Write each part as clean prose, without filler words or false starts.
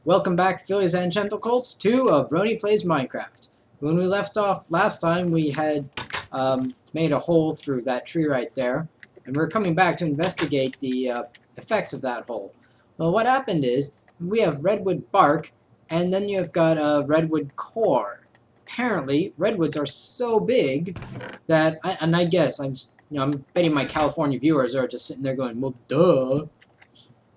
Welcome back, Phillies and Gentlecolts, to Brony Plays Minecraft. When we left off last time, we had made a hole through that tree right there, and we're coming back to investigate the effects of that hole. Well, what happened is, we have redwood bark, and then you've got a redwood core. Apparently, redwoods are so big that, I guess, I'm betting my California viewers are just sitting there going, well, duh.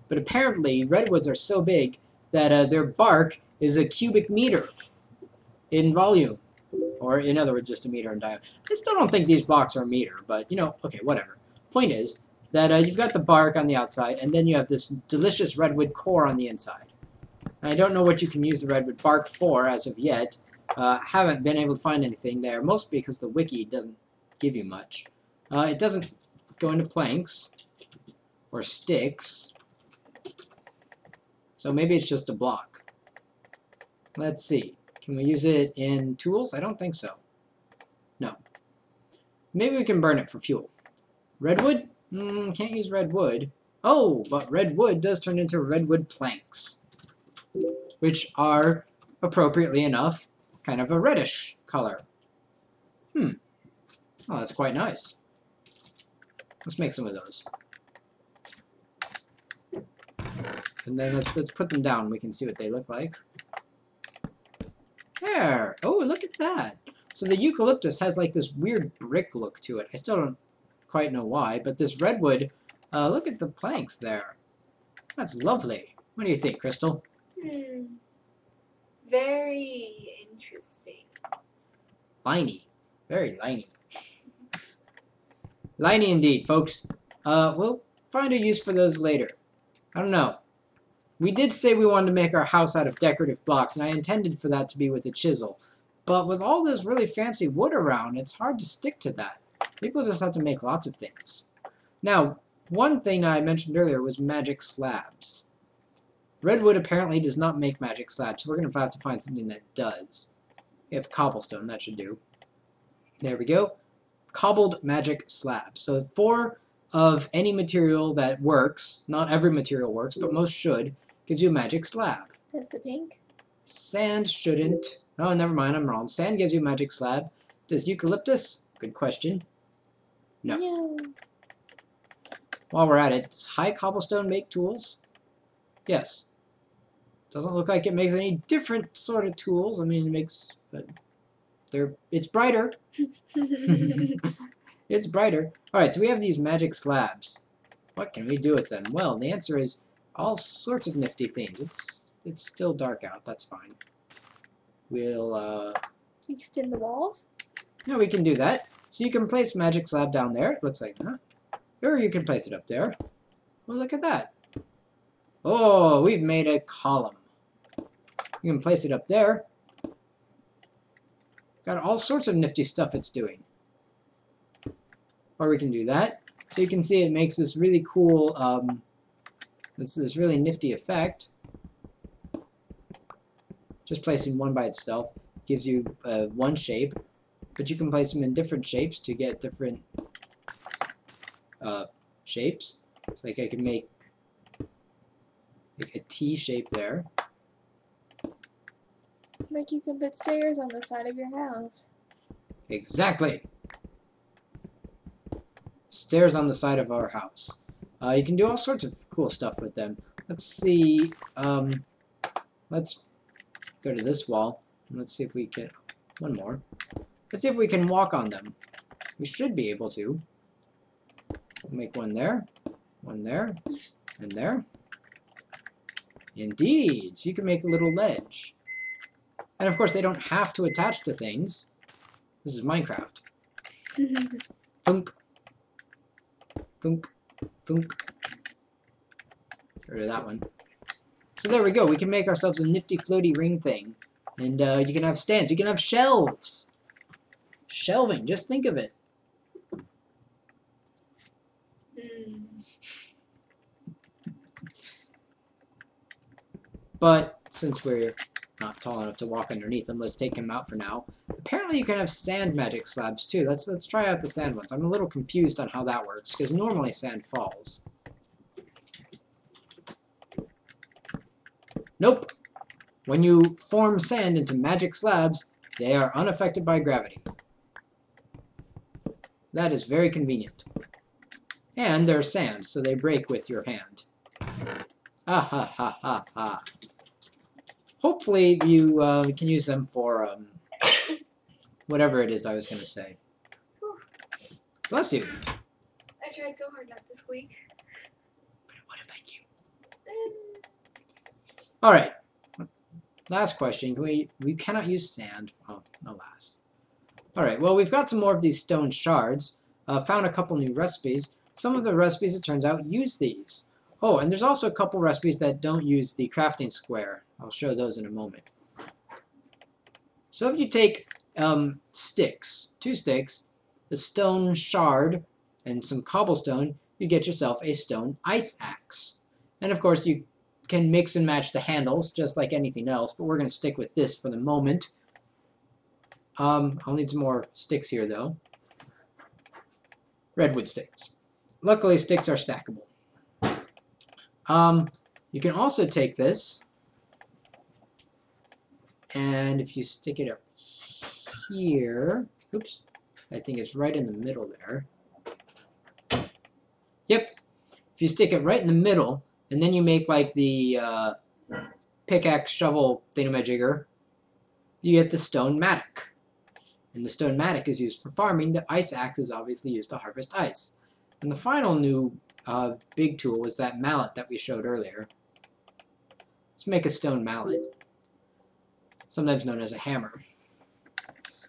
But apparently, redwoods are so big that their bark is a cubic meter in volume, or in other words, just a meter in diameter. I still don't think these blocks are a meter, but you know, okay, whatever. Point is that you've got the bark on the outside, and then you have this delicious redwood core on the inside. And I don't know what you can use the redwood bark for as of yet. Haven't been able to find anything there, mostly because the wiki doesn't give you much. It doesn't go into planks or sticks. So maybe it's just a block. Let's see. Can we use it in tools? I don't think so. No. Maybe we can burn it for fuel. Redwood? Can't use redwood. Oh, but redwood does turn into redwood planks, which are, appropriately enough, kind of a reddish color. Oh, that's quite nice. Let's make some of those. And then let's put them down. We can see what they look like. There! Oh, look at that! So the eucalyptus has like this weird brick look to it. I still don't quite know why, but this redwood, look at the planks there. That's lovely. What do you think, Crystal? Very interesting. Liney. Very liney. Liney indeed, folks. We'll find a use for those later. I don't know. We did say we wanted to make our house out of decorative blocks, and I intended for that to be with a chisel. But with all this really fancy wood around, it's hard to stick to that. People just have to make lots of things. Now, one thing I mentioned earlier was magic slabs. Redwood apparently does not make magic slabs, so we're going to have to find something that does. We have cobblestone, that should do. There we go. Cobbled magic slabs. So 4 of any material that works, not every material works, but most should, gives you a magic slab. Does the pink? Sand shouldn't. Oh, never mind, I'm wrong. Sand gives you a magic slab. Does eucalyptus? Good question. No. While we're at it, does high cobblestone make tools? Yes. Doesn't look like it makes any different sort of tools. I mean, it makes, but it's brighter. It's brighter. Alright, so we have these magic slabs. What can we do with them? Well, the answer is all sorts of nifty things. It's still dark out. That's fine. We'll, extend the walls? Yeah, we can do that. So you can place magic slab down there. It looks like that. Or you can place it up there. Well, look at that. Oh, we've made a column. You can place it up there. Got all sorts of nifty stuff it's doing. Or we can do that. So you can see it makes this really cool, this really nifty effect. Just placing one by itself gives you one shape, but you can place them in different shapes to get different shapes. So like I can make like a T shape there. Like you can put stairs on the side of your house. Exactly. Stairs on the side of our house. You can do all sorts of cool stuff with them. Let's see. Let's go to this wall. And let's see if we can. One more. Let's see if we can walk on them. We should be able to. We'll make one there, and there. Indeed. So you can make a little ledge. And of course, they don't have to attach to things. This is Minecraft. Thunk. Thunk, thunk. Get rid of that one. So there we go. We can make ourselves a nifty floaty ring thing. And you can have stands. You can have shelves. Shelving. Just think of it. But since we're not tall enough to walk underneath them, let's take him out for now. Apparently you can have sand magic slabs too. Let's try out the sand ones. I'm a little confused on how that works, because normally sand falls. Nope. When you form sand into magic slabs, they are unaffected by gravity. That is very convenient. And they're sand, so they break with your hand. Ah ha ha ha ha. Hopefully you can use them for whatever it is I was going to say. Bless you. I tried so hard not to squeak. But what about you? Alright. Last question. We cannot use sand. Oh, alas. Alright, well we've got some more of these stone shards. Found a couple new recipes. Some of the recipes, it turns out, use these. Oh, and there's also a couple recipes that don't use the crafting square. I'll show those in a moment. So if you take sticks, 2 sticks, a stone shard, and some cobblestone, you get yourself a stone ice axe. And of course you can mix and match the handles just like anything else, but we're going to stick with this for the moment. I'll need some more sticks here though. Redwood sticks. Luckily sticks are stackable. You can also take this, and if you stick it up here, oops, I think it's right in the middle there. Yep, if you stick it right in the middle, and then you make like the pickaxe shovel thingamajigger, you get the stone mattock. And the stone mattock is used for farming. The ice axe is obviously used to harvest ice. And the final new big tool was that mallet that we showed earlier. Let's make a stone mallet, sometimes known as a hammer.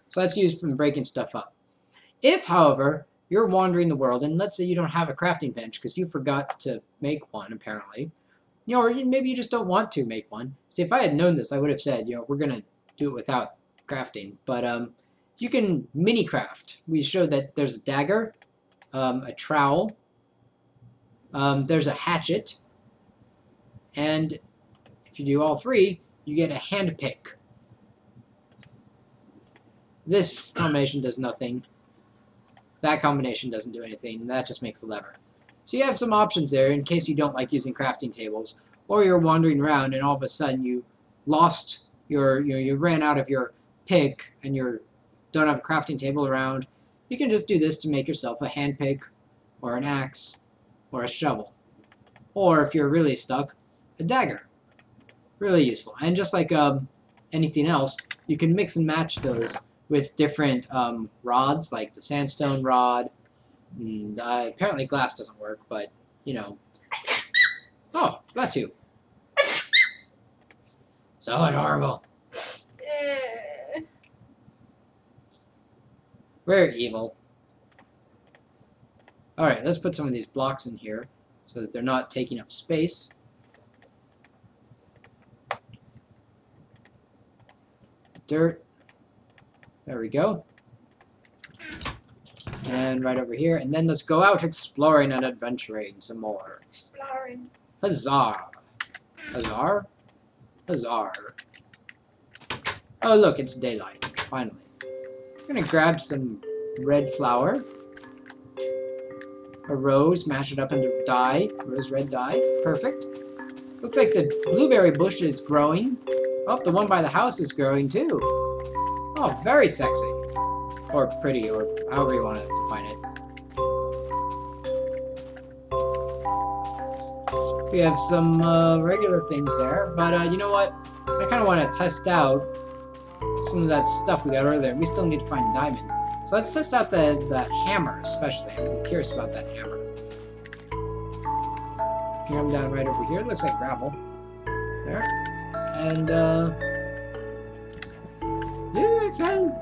So that's used for breaking stuff up. If, however, you're wandering the world, and let's say you don't have a crafting bench because you forgot to make one, apparently, or maybe you just don't want to make one. See, if I had known this, I would have said, we're going to do it without crafting. But you can mini craft. We showed that there's a dagger, a trowel, there's a hatchet, and if you do all 3, you get a hand pick. This combination does nothing. That combination doesn't do anything. That just makes a lever. So you have some options there in case you don't like using crafting tables, or you're wandering around and all of a sudden you lost you ran out of your pick and you don't have a crafting table around. You can just do this to make yourself a hand pick, or an axe, or a shovel. Or if you're really stuck, a dagger. Really useful. And just like anything else, you can mix and match those with different rods, like the sandstone rod. And, apparently glass doesn't work, but, Oh, bless you. So adorable. We're evil. Alright, let's put some of these blocks in here so that they're not taking up space. Dirt. There we go. And right over here. And then let's go out exploring and adventuring some more. Exploring. Huzzah. Huzzah? Huzzah. Oh look, it's daylight. Finally. I'm gonna grab some red flour. A rose, mash it up into dye. Rose red dye. Perfect. Looks like the blueberry bush is growing. Oh, the one by the house is growing too. Oh, very sexy. Or pretty, or however you want to define it. We have some regular things there, but you know what? I kind of want to test out some of that stuff we got earlier. We still need to find diamond. So let's test out that hammer, especially. I'm curious about that hammer. Come down right over here. It looks like gravel. There. And, yeah, I found...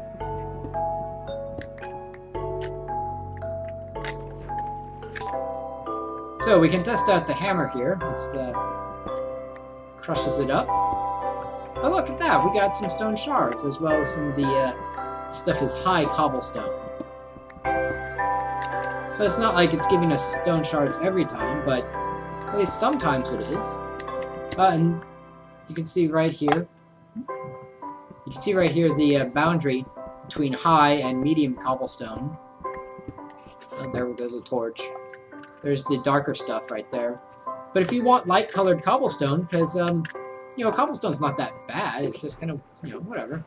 So we can test out the hammer here. It's crushes it up. Oh, look at that. We got some stone shards, as well as some of the stuff is high cobblestone. So it's not like it's giving us stone shards every time, but at least sometimes it is. And you can see right here. You can see right here the boundary between high and medium cobblestone. Oh, there goes a torch. There's the darker stuff right there. But if you want light-colored cobblestone, because You know, cobblestone's not that bad. It's just kind of, you know, whatever.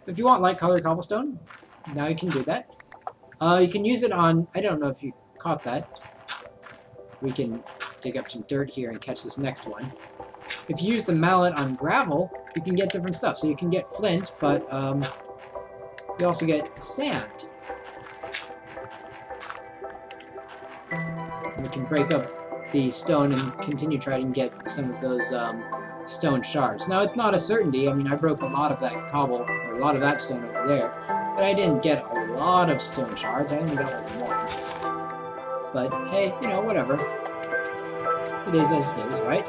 If you want light colored cobblestone, now you can do that. You can use it on, I don't know if you caught that. We can dig up some dirt here and catch this next one. If you use the mallet on gravel, you can get different stuff. So you can get flint, but you also get sand. And we can break up the stone and continue trying to get some of those stone shards. Now, it's not a certainty. I mean, I broke a lot of that cobble, or a lot of that stone over there, but I didn't get a lot of stone shards. I only got like one. But, hey, you know, whatever. It is as it is, right?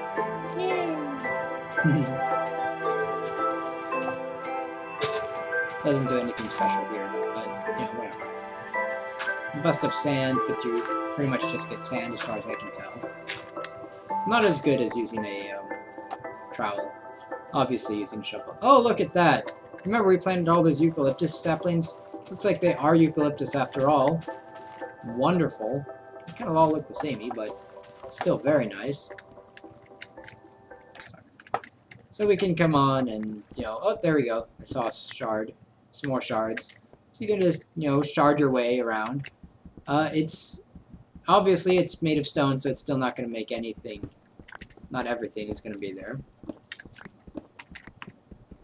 Doesn't do anything special here, but, you know, whatever. You bust up sand, but you pretty much just get sand as far as I can tell. Not as good as using a trowel. Obviously using a shovel. Oh, look at that! Remember we planted all those eucalyptus saplings? Looks like they are eucalyptus after all. Wonderful. They kind of all look the samey, but still very nice. So we can come on and, you know, oh, there we go. I saw a shard. Some more shards. So you can just, you know, shard your way around. Obviously it's made of stone, so it's still not going to make anything. Not everything is going to be there.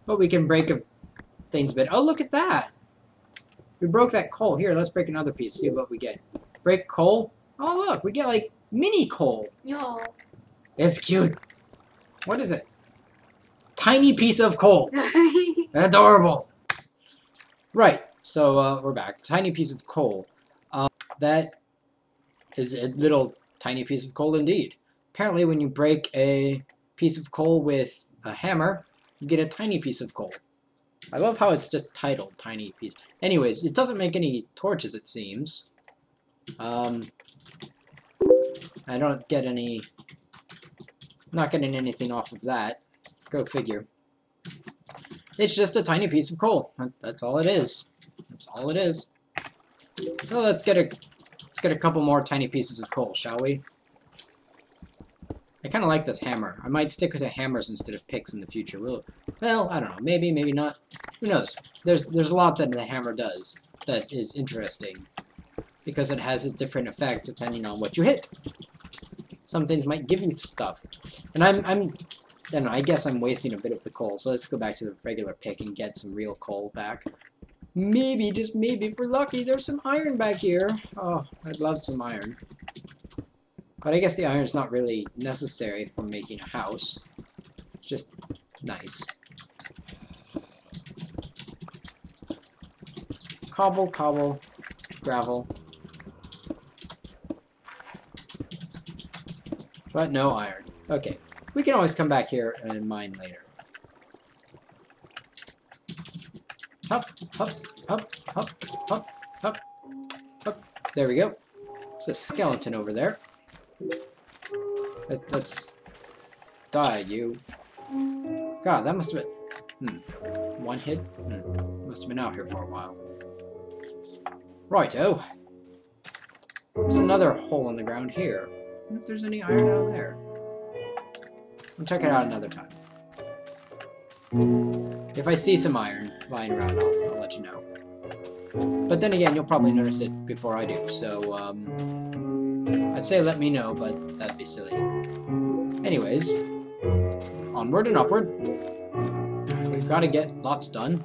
But we can break things a bit. Oh, look at that! We broke that coal. Here, let's break another piece, see what we get. Break coal. Oh, look, we get, like, mini coal. No. It's cute. What is it? Tiny piece of coal. Adorable. Right, so we're back. Tiny piece of coal. That is a little tiny piece of coal indeed. Apparently when you break a piece of coal with a hammer, you get a tiny piece of coal. I love how it's just titled tiny piece. Anyways, it doesn't make any torches, it seems. I don't get any... I'm not getting anything off of that. Go figure. It's just a tiny piece of coal. That's all it is. That's all it is. So let's get a couple more tiny pieces of coal, shall we? I kind of like this hammer. I might stick to hammers instead of picks in the future. Well, I don't know. Maybe, maybe not. Who knows? There's a lot that the hammer does that is interesting because it has a different effect depending on what you hit. Some things might give you stuff, and I don't know. I guess I'm wasting a bit of the coal. So let's go back to the regular pick and get some real coal back. Maybe, just maybe, if we're lucky, there's some iron back here. Oh, I'd love some iron. But I guess the iron's not really necessary for making a house. It's just nice. Cobble, cobble, gravel. But no iron. Okay. We can always come back here and mine later. Hop, hop, hop, hop, hop, hop, hop. There we go. There's a skeleton over there. Let's die, you. God, that must have been... One hit? Must have been out here for a while. Righto. There's another hole in the ground here. I wonder if there's any iron out there. We'll check it out another time. If I see some iron lying around, I'll let you know. But then again, you'll probably notice it before I do, so, I'd say let me know, but that'd be silly. Anyways, onward and upward. We've got to get lots done.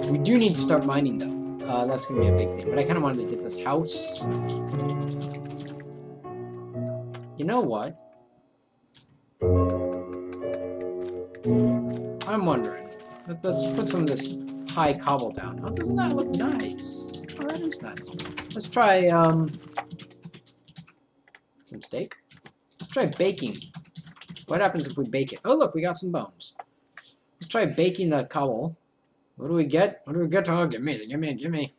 We do need to start mining, though. That's going to be a big thing. But I kind of wanted to get this house. You know what? I'm wondering. Let's put some of this high cobble down. Oh, doesn't that look nice? Oh, that is nice. Let's try, some steak. Let's try baking. What happens if we bake it? Oh, look, we got some bones. Let's try baking the cobble. What do we get? What do we get? Oh, give me.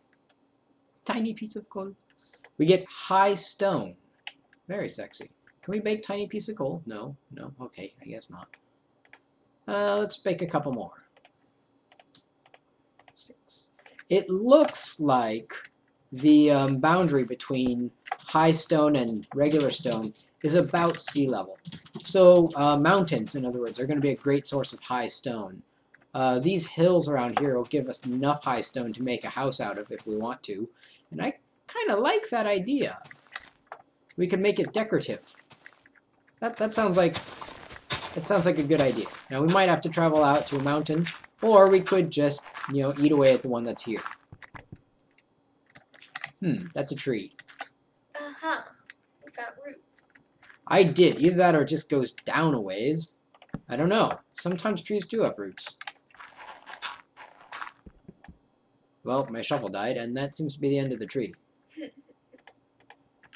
Tiny piece of coal. We get high stone. Very sexy. Can we bake tiny piece of coal? No. No? Okay, I guess not. Let's bake a couple more. 6. It looks like the boundary between high stone and regular stone is about sea level. So mountains, in other words, are going to be a great source of high stone. These hills around here will give us enough high stone to make a house out of if we want to. And I kind of like that idea. We could make it decorative. That sounds like a good idea. Now we might have to travel out to a mountain, or we could just, you know, eat away at the one that's here. That's a tree. Uh-huh. We got root. I did. Either that or it just goes down a ways. I don't know. Sometimes trees do have roots. Well, my shovel died, and that seems to be the end of the tree.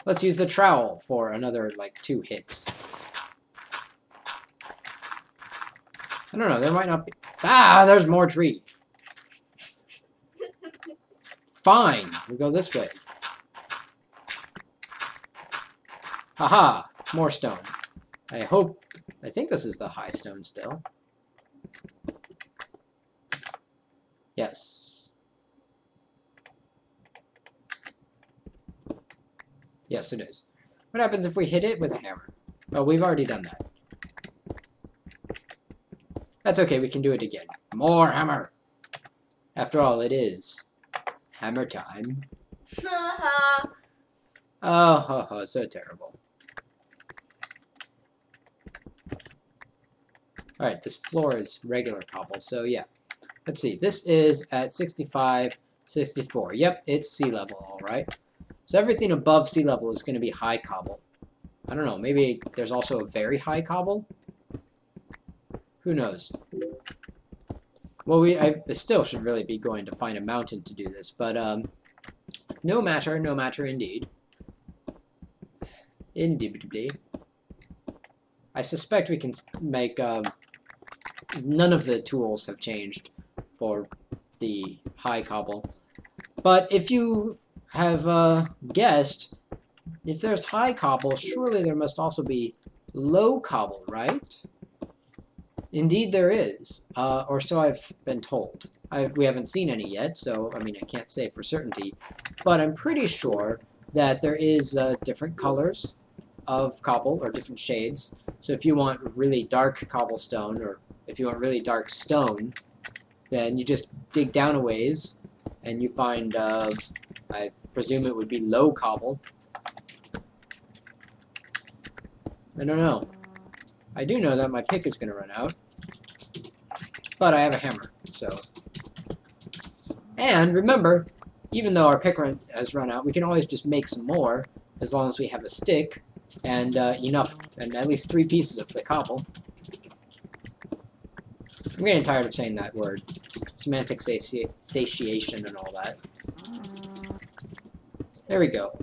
Let's use the trowel for another, like, 2 hits. I don't know, there might not be... Ah, there's more tree! Fine, we'll go this way. Haha, more stone. I think this is the high stone still. Yes. Yes, it is. What happens if we hit it with a hammer? Oh, we've already done that. That's okay, we can do it again. More hammer! After all, it is hammer time. Oh, so terrible. Alright, this floor is regular cobble, so yeah. Let's see, this is at 65, 64. Yep, it's sea level, alright. So everything above sea level is going to be high cobble. I don't know, maybe there's also a very high cobble? Who knows? Well, I still should really be going to find a mountain to do this, but no matter indeed. Indubitably. I suspect we can make, none of the tools have changed for the high cobble. But if you have guessed, if there's high cobble, surely there must also be low cobble, right? Indeed there is, or so I've been told. We haven't seen any yet, so, I mean, I can't say for certainty, but I'm pretty sure that there is different colors of cobble, or different shades. So if you want really dark cobblestone, or if you want really dark stone, then you just dig down a ways, and you find, I presume it would be low cobble. I don't know. I do know that my pick is going to run out. But I have a hammer, so... And remember, even though our pick has run out, we can always just make some more, as long as we have a stick, and enough, and at least 3 pieces of the cobble. I'm getting tired of saying that word. Semantic satiation and all that. There we go.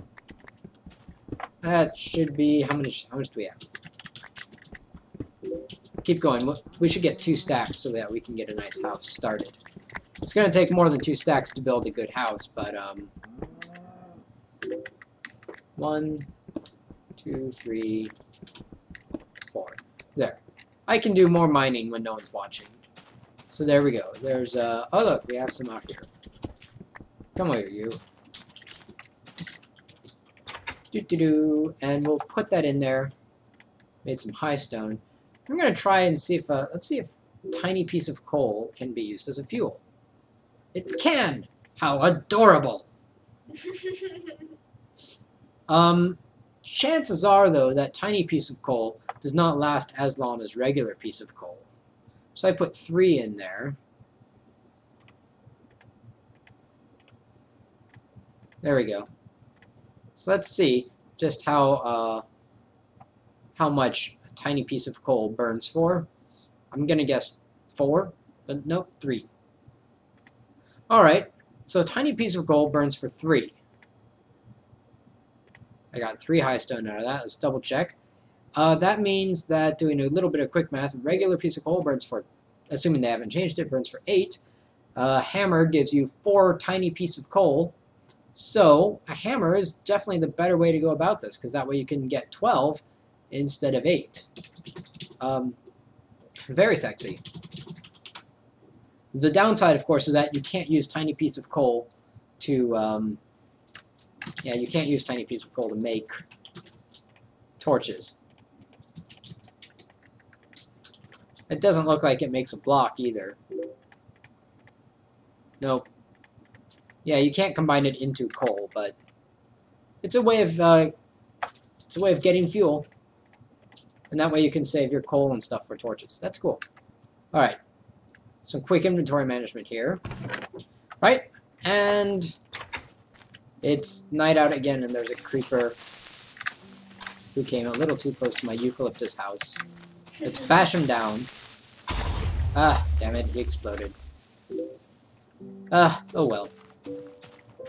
That should be... How much do we have? Keep going. We should get 2 stacks so that we can get a nice house started. It's going to take more than 2 stacks to build a good house, but 1, 2, 3, 4. There. I can do more mining when no one's watching. So there we go. There's oh look, we have some out here. Come over, you. And we'll put that in there. Made some high stone. I'm gonna try and see if let's see if a tiny piece of coal can be used as a fuel. It can! How adorable! Chances are, though, that tiny piece of coal does not last as long as regular piece of coal. So I put 3 in there. There we go. So let's see just how much a tiny piece of coal burns for. I'm gonna guess 4, but nope, 3. Alright, so a tiny piece of coal burns for 3. I got 3 high stone out of that. Let's double check. That means that, doing a little bit of quick math, a regular piece of coal burns for, assuming they haven't changed it, burns for 8. Hammer gives you 4 tiny pieces of coal. So a hammer is definitely the better way to go about this, because that way you can get 12 instead of 8. Very sexy. The downside, of course, is that you can't use tiny piece of coal to you can't use tiny piece of coal to make torches. It doesn't look like it makes a block either. Nope. Yeah, you can't combine it into coal, but it's a way of getting fuel, and that way you can save your coal and stuff for torches. That's cool. All right. Some quick inventory management here. Right, and it's night out again, and there's a creeper who came a little too close to my eucalyptus house. Let's bash him down. Ah, damn it, he exploded. Ah, oh well.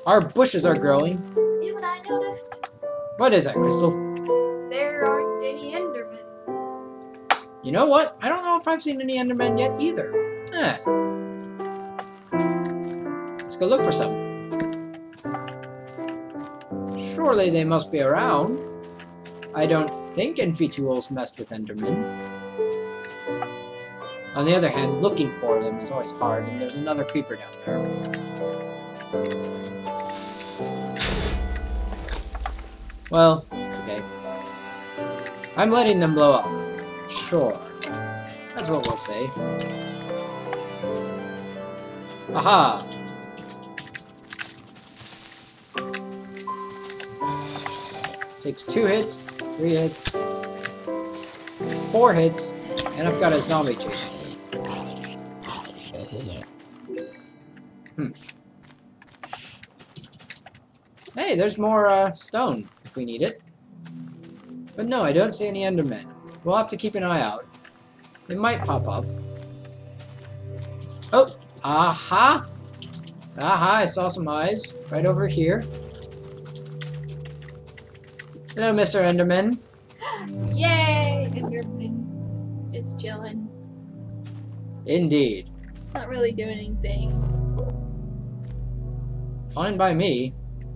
Our bushes are growing. You know what I noticed? What is that, Crystal? There aren't any Endermen. You know what? I don't know if I've seen any Endermen yet either. Let's go look for some. Surely they must be around. I don't think Infitools messed with Endermen. On the other hand, looking for them is always hard, and there's another creeper down there. Well, okay. I'm letting them blow up. Sure. That's what we'll say. Aha! Takes 2 hits, 3 hits, 4 hits, and I've got a zombie chasing me. Hey, there's more stone if we need it. But no, I don't see any Endermen. We'll have to keep an eye out. They might pop up. Oh! Aha! Aha, I saw some eyes right over here. Hello, Mr. Enderman. Yay! Enderman is chilling. Indeed. Not really doing anything. Fine by me.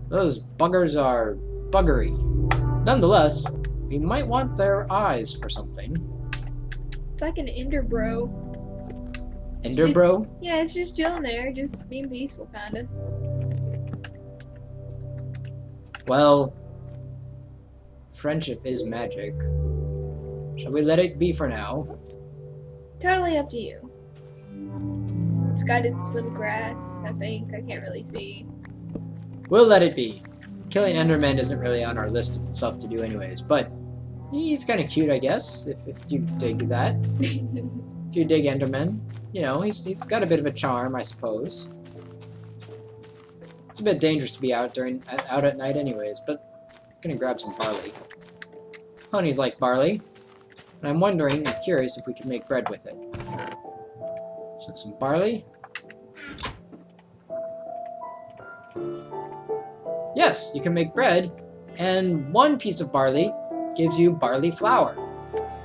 Those buggers are buggery. Nonetheless, we might want their eyes for something. It's like an Ender bro. Ender bro? Yeah, it's just chilling there, just being peaceful, kinda. Well, friendship is magic. Shall we let it be for now? Totally up to you. It's got its little grass, I think. I can't really see. We'll let it be. Killing Enderman isn't really on our list of stuff to do anyways, but he's kind of cute, I guess, if you dig that. If you dig Enderman. You know, he's got a bit of a charm, I suppose. It's a bit dangerous to be out at night anyways, but I'm gonna grab some barley. Ponies like barley, and I'm wondering, I'm curious if we can make bread with it. So some barley. Yes, you can make bread, and 1 piece of barley gives you barley flour.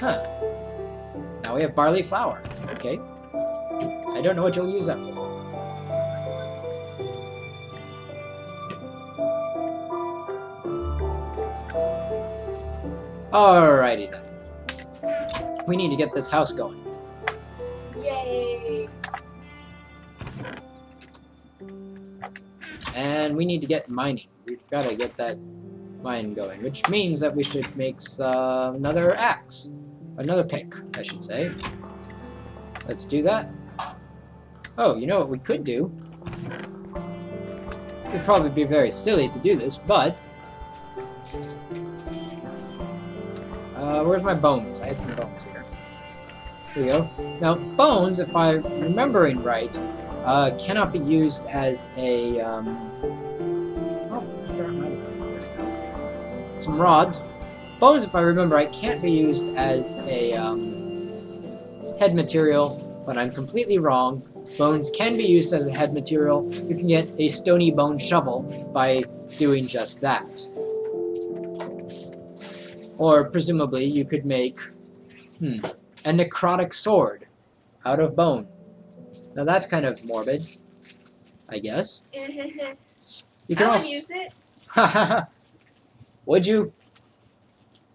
Huh. Now we have barley flour. Okay. I don't know what you'll use that for. Alrighty then. We need to get this house going. Yay! And we need to get mining. We've got to get that mine going, which means that we should make another axe. Another pick, I should say. Let's do that. Oh, you know what we could do? It'd probably be very silly to do this, but... where's my bones? I had some bones here. Here we go. Now, bones, if I'm remembering right, cannot be used as a... some rods. Bones, if I remember right, can't be used as a head material, but I'm completely wrong. Bones can be used as a head material. You can get a stony bone shovel by doing just that. Or, presumably, you could make a necrotic sword out of bone. Now that's kind of morbid, I guess. You can I also would use it. Would you?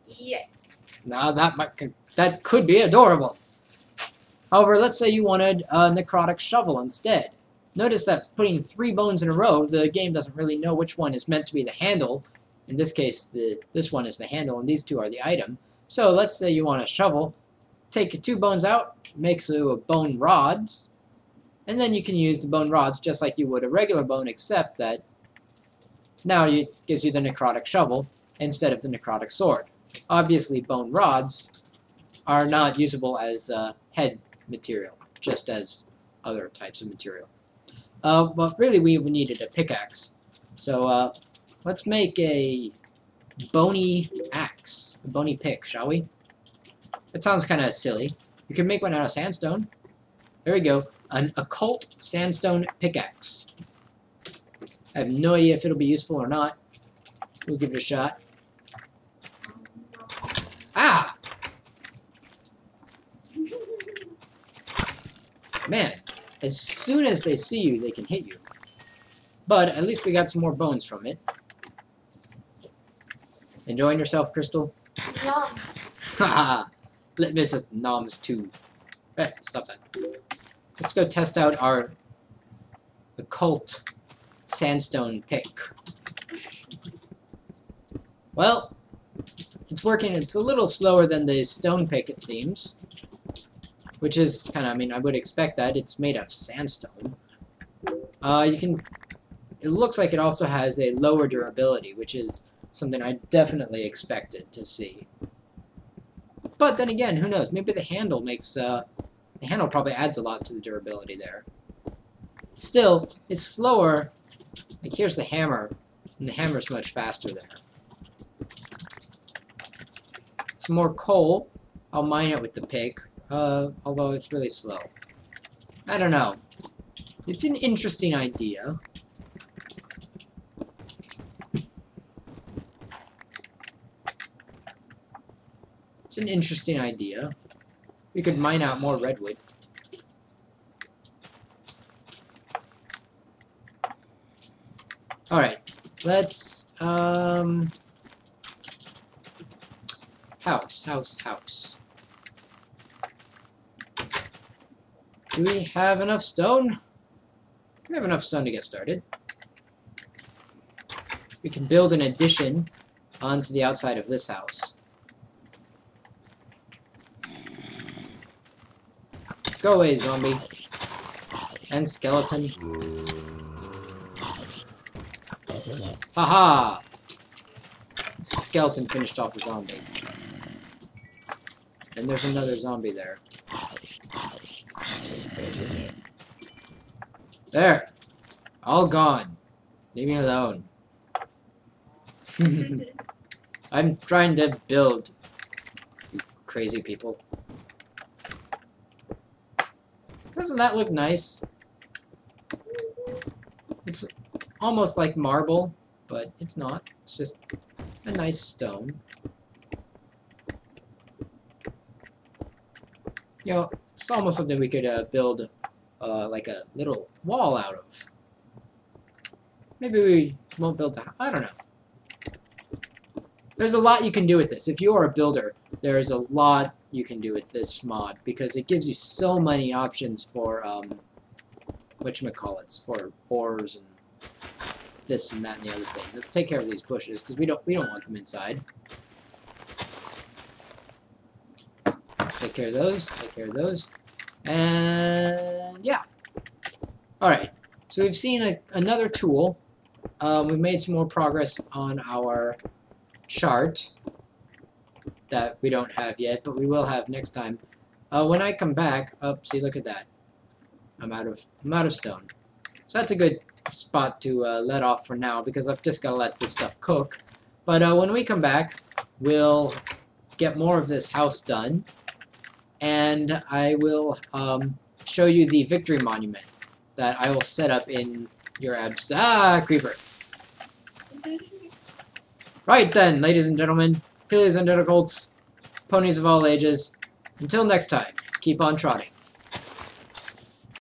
Yes. Now that could be adorable. However, let's say you wanted a necrotic shovel instead. Notice that putting 3 bones in a row, the game doesn't really know which one is meant to be the handle. In this case, this one is the handle, and these 2 are the item. So let's say you want a shovel. take 2 bones out, makes a bone rods, and then you can use the bone rods just like you would a regular bone, except that now it gives you the necrotic shovel instead of the necrotic sword. Obviously, bone rods are not usable as head material, just as other types of material. But really, we needed a pickaxe. So let's make a bony axe, a bony pick, shall we? That sounds kind of silly. We could make one out of sandstone. There we go. An occult sandstone pickaxe. I have no idea if it'll be useful or not. We'll give it a shot. Ah! Man, as soon as they see you, they can hit you. But at least we got some more bones from it. Enjoying yourself, Crystal? Nom. Haha! Litmus is noms too. Hey, stop that. Let's go test out our occult sandstone pick. Well, it's working. It's a little slower than the stone pick, it seems. Which is kind of, I mean, I would expect that. It's made of sandstone. It looks like it also has a lower durability, which is something I definitely expected to see. But then again, who knows? Maybe the handle makes, the handle probably adds a lot to the durability there. Still, it's slower. Like, here's the hammer, and the hammer's much faster there. Some more coal. I'll mine it with the pick, although it's really slow. I don't know. It's an interesting idea. It's an interesting idea. We could mine out more redwood. Alright, let's, house. Do we have enough stone? We have enough stone to get started. We can build an addition onto the outside of this house. Go away, zombie. And skeleton. Haha! Skeleton finished off the zombie. And there's another zombie there. There! All gone. Leave me alone. I'm trying to build, you crazy people. Doesn't that look nice? It's almost like marble, but it's not. It's just a nice stone. You know, it's almost something we could build like a little wall out of. Maybe we won't build a... I don't know. There's a lot you can do with this. If you are a builder, there's a lot you can do with this mod, because it gives you so many options for, whatchamacallits, for ores and this and that and the other thing. Let's take care of these bushes, because we don't want them inside. Let's take care of those, and yeah. Alright, so we've seen another tool. We've made some more progress on our chart that we don't have yet, but we will have next time. When I come back, see, look at that. I'm out of stone. So that's a good spot to let off for now, because I've just got to let this stuff cook. But when we come back, we'll get more of this house done, and I will show you the victory monument that I will set up in your creeper. Right then, ladies and gentlemen, fillies and colts, ponies of all ages, until next time, keep on trotting.